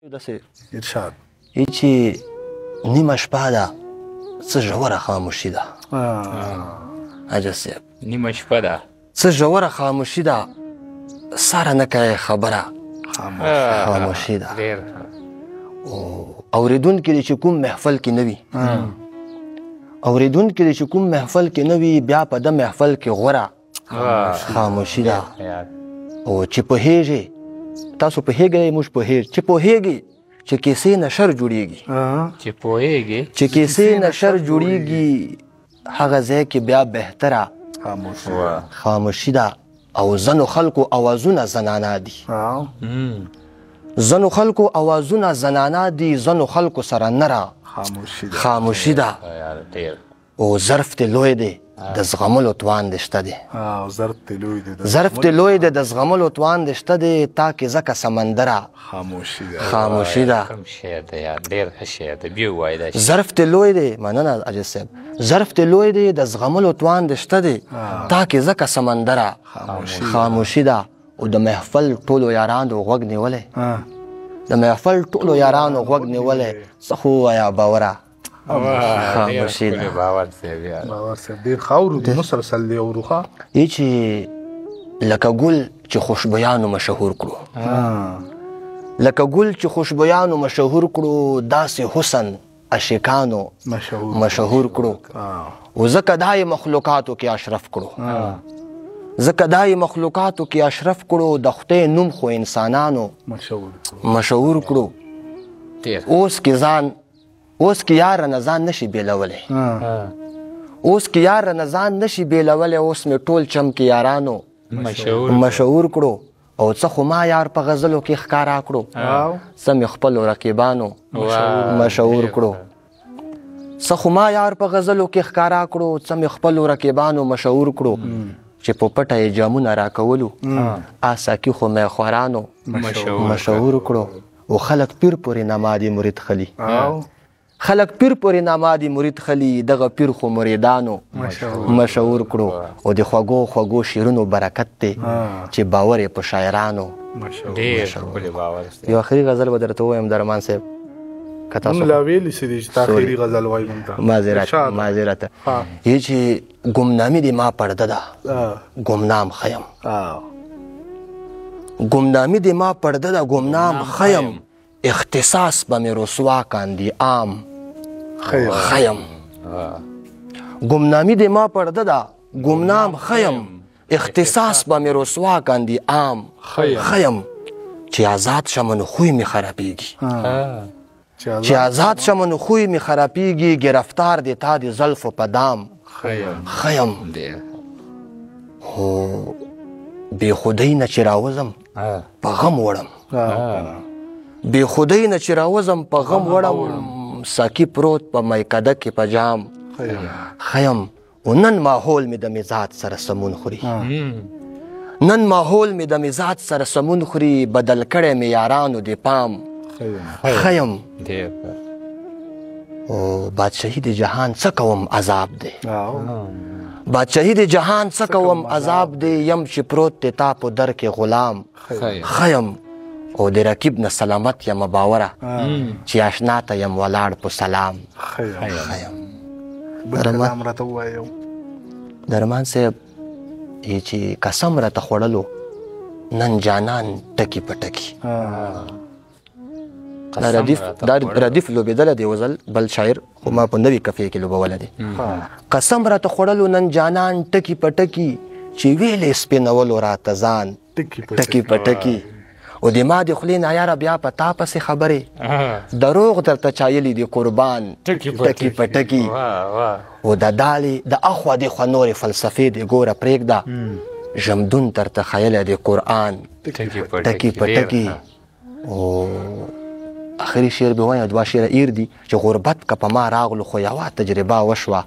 ارشاد چې نیمه شپه ده څه ژوره خاموشي ده. عجز صاحب نیمه شپه ده څه ژوره خاموشي ده، سره نه کوې خبره خاموشي ده. ډېر اورېدونکي چې کوم محفل کې نه وي، اورېدونکي چې کوم محفل کې نه وي، بیا په ده محفل کې غوره خاموشي ده. او چې پوهېږي، تاسو پوهېږئ، موږ پوهېږو چې پوهېږي چې کیسې نه شر جوړېږي، چې پوهېږي چې کیسې نه شر جوړېږي، هغه ځای کې بیا بهتره خاموشي ده. او ځنو خلکو اوازونه زنانه دي، ځنو خلکو اوازونه زنانه دي، ځنو خلکو سره نره خاموشي ده. او ظرف ته لوی دی، د زغملو توان دې شته دی. ظرف ته لوی دی، د زغملو توان دې شته دی. تا کې ځکه سمندره خاموشي ده. ډېر ښه شی دی، بیا ووایه دا شی. ظرف ته لوی دی، مننه عجز صاحب، ظرف ته لوی دی، د زغملو توان دې شته دی. تا کې ځکه سمندره خاموشي ده. او د محفل ټولو یارانو غوږ نیولی، د محفل ټولو یارانو غوږ نیولی، څه خو ووایه باوره خاموشي ده. باور صاحب باور صاحب ډېر ښه اورو، مسلسل دی اورو ښه. ای چې لکه ګل چې خوشبویانو مشهور کړو، لکه ګل چې خوشبویانو مشهور کړو، داسې حسن عاشقانو مشهور کړو. او ځکه دا یې مخلوقاتو کې اشرف کړو، ځکه دا یې مخلوقاتو کې اشرف کړو. د خدای نوم خو انسانانو مشهور کړو. اوس کې ځان، اوس کې یار نه ځان نشي بیلولی، اوس کې یار نه ځان نشي بیلولی. اوس مې ټول چم کې یارانو مشهور کړو. او څه خو ما یار په غزلو کې ښکارا کړو، څه مې خپلو رقیبانو مشهور کړو. څه خو ما یار په غزلو کې ښکارا کړو، څه مې خپلو رقیبانو مشهور کړو. چې په پټه یې جامونه راکولو، آساکي خو مې خوارانو مشهور کړو. او خلک پیر پورې نمادي مرید خلی، خلک پیر پورې نمادي مرید خلی، دغه پیر خو مریدانو مشهور کړو. او د خوږو خوږو شیرونو برکت دی چې باور یې په شاعرانو ډېر ښکلی باور. یو آخري غزل به درته ووایم درمان صاحب، که تاسو لا ویلې چې دی چې تا آخري غزل وایي مونږ ته. معذرت یې چې ګمنامي دې ما پرده ده، ګمنام خیم، ګمنامي دې ما پرده ده، ګمنام خیم. اختصاص به مې رسوا کاندي عام خیم. ګمنامي دې ما پرده ده، ګمنام خیم. اختصاص به مې رسوا کاندي عام خیم. چې آزاد شمه نو خوی مې خرابېږي، چې آزاد شمه نو خوی مې خرابېږي. گرفتار دې تا دې زلفو په دام خیم. خو بې خودۍ نه چې راوځم په غم وړم، بې خودۍ نه چې راوځم په غم وړم. ساقي پروت په میکده کې په جام خیم. او نن ماحول مې د مزاج سره سمون خوري، نن ماحول مې د مزاج سره سمون خوري. بدل کړی مې یارانو د پام خیم. او بادشاهي د جهان څه کوم عذاب دی، بادشاهي د جهان څه کوم عذاب دی. یم چې پروت دی تا په در کې غلام خیم. او د رقیب نه سلامت یم باوره، چې اشنا ته یم ولاړ په سلام خیم. درمان صاحب چې قسم راته خوړلو، نن جانان ټکي په ټکي. دا ردیف لوبېدلی دی وزل بل شاعر، خو ما په نوي کفې کې لوبولی دی. قسم راته خوړلو نن جانان ټکي په ټکي، چې ویلې سپینولو راته ځان ټکي په ټکي. او د ما د خولې نه یاره بیا په تا پسې خبرې، دروغ درته چایلي دي قربان ټکي په ټکي. او د دالې د اخوا دېخوا نورې فلسفې دې ګوره پرېږده، ژمدون درته خیلی دی قرآن ټکي په ټکي. او آخري شعر به وایم، دوه شعره ایر دي چې غربت که په ما راغلو خو یوه تجربه وشوه،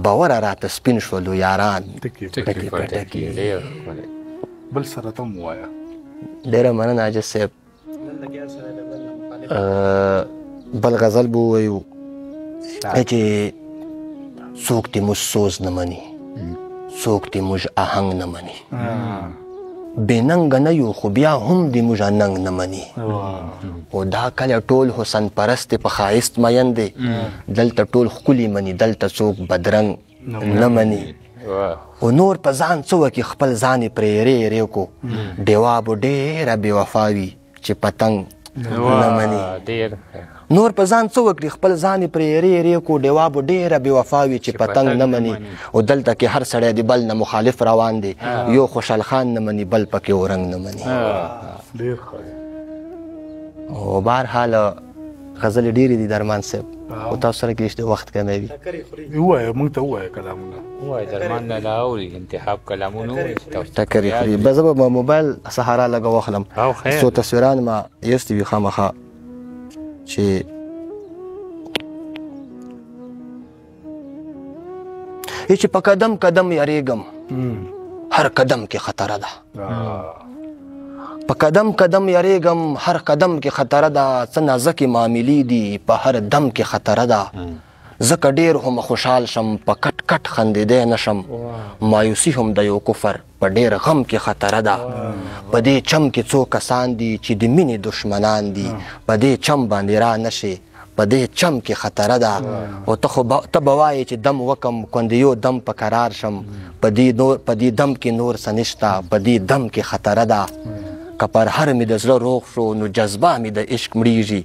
باوره راته سپین شولو یاران ټکي په ټکي. بل سره ته هم ووایه. ډېره مننه عاجز صاحب. بل غزل به ووایو چې څوک دې موږ سوز نه مني، څوک دې موږ آهنګ نه مني. بې ننګه نه یو خو بیا هم د موږ ننګ نه مني او دا کله ټول حسن پرست په ښایست مین دی دلته ټول ښکلي مني دلته څوک بدرنګ نه مني او نور په ځان څه وکړي خپل ځان یې پرې ری ری کو ډیوا به ډېره بې وفا وي چې پتنګ نه مني نور په ځان څه وکړي خپل ځان یې پرې ری ری کو ډیوا به ډېره بې وفا وي چې پتنګ نه مني او دلته کې هر سړی د بل نه مخالف روان دی یو خوشحال خان نه مني بل پکې اورنګ نه مني ډېر ښه او بهرحال غزلې ډېرې دي درمان صاحب خو تاسو سره کې د وخت کمی وي ووایه موږ ته ووایه کلامونه وای درمان نه لا اوري انتخاب کلامونه اوري ټکرې خوري به زه به موبایل سهارا لږه واخلم څو تصویران ما ایستې وي خامخا چې چې په قدم قدم یریږم هر قدم کې خطره ده په قدم قدم یریږم هر قدم کې خطره ده څه نازکې معاملې دي په هر دم کې خطره ده ځکه ډېر هم خوشحال شم په کټ کټ خندېدی نه شم مایوسي هم د یو کفر په ډېر غم کې خطره ده په دې چم کې څو کسان دي چې د مینې دشمنان دي په دې چم باندې را نشي په دې چم کې خطره ده او ته به وایې چې دم وکم کندې یو دم په قرار شم په دې دم کې نور څه نشته په دې دم کې خطره ده که پر هر مې د زړه روغ شو نو جذبه مې د عشق مړیږي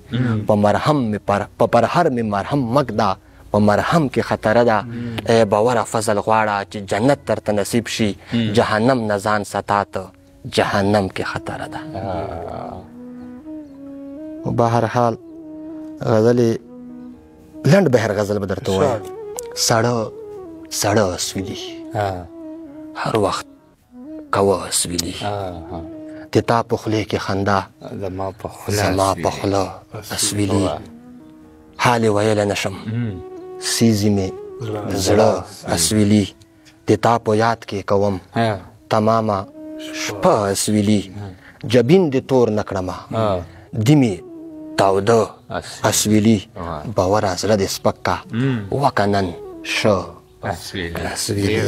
په پرهر مې مرهم مږده په مرهم کې خطره ده ای باوره فضل غواړه چې جنت درته نصیب شي جهنم نه ځان ساتاته جهنم کې خطره ده و بهرحال غزلې لنډ بهر غزل به درته ووایم سړه اسویلي هر وخت کوه اسویلي د تا په خولې کې خندا زما په خوله اسویلي حال یې ویلی نه شم سیزي مې زړه اسویلي د تا په یاد کې کوم تمامه شپه اسویلي جبین د تور نه کړمه دي مې تاوده اسویلي باوره زړه دې سپک کا وکه نن ښه اسویلي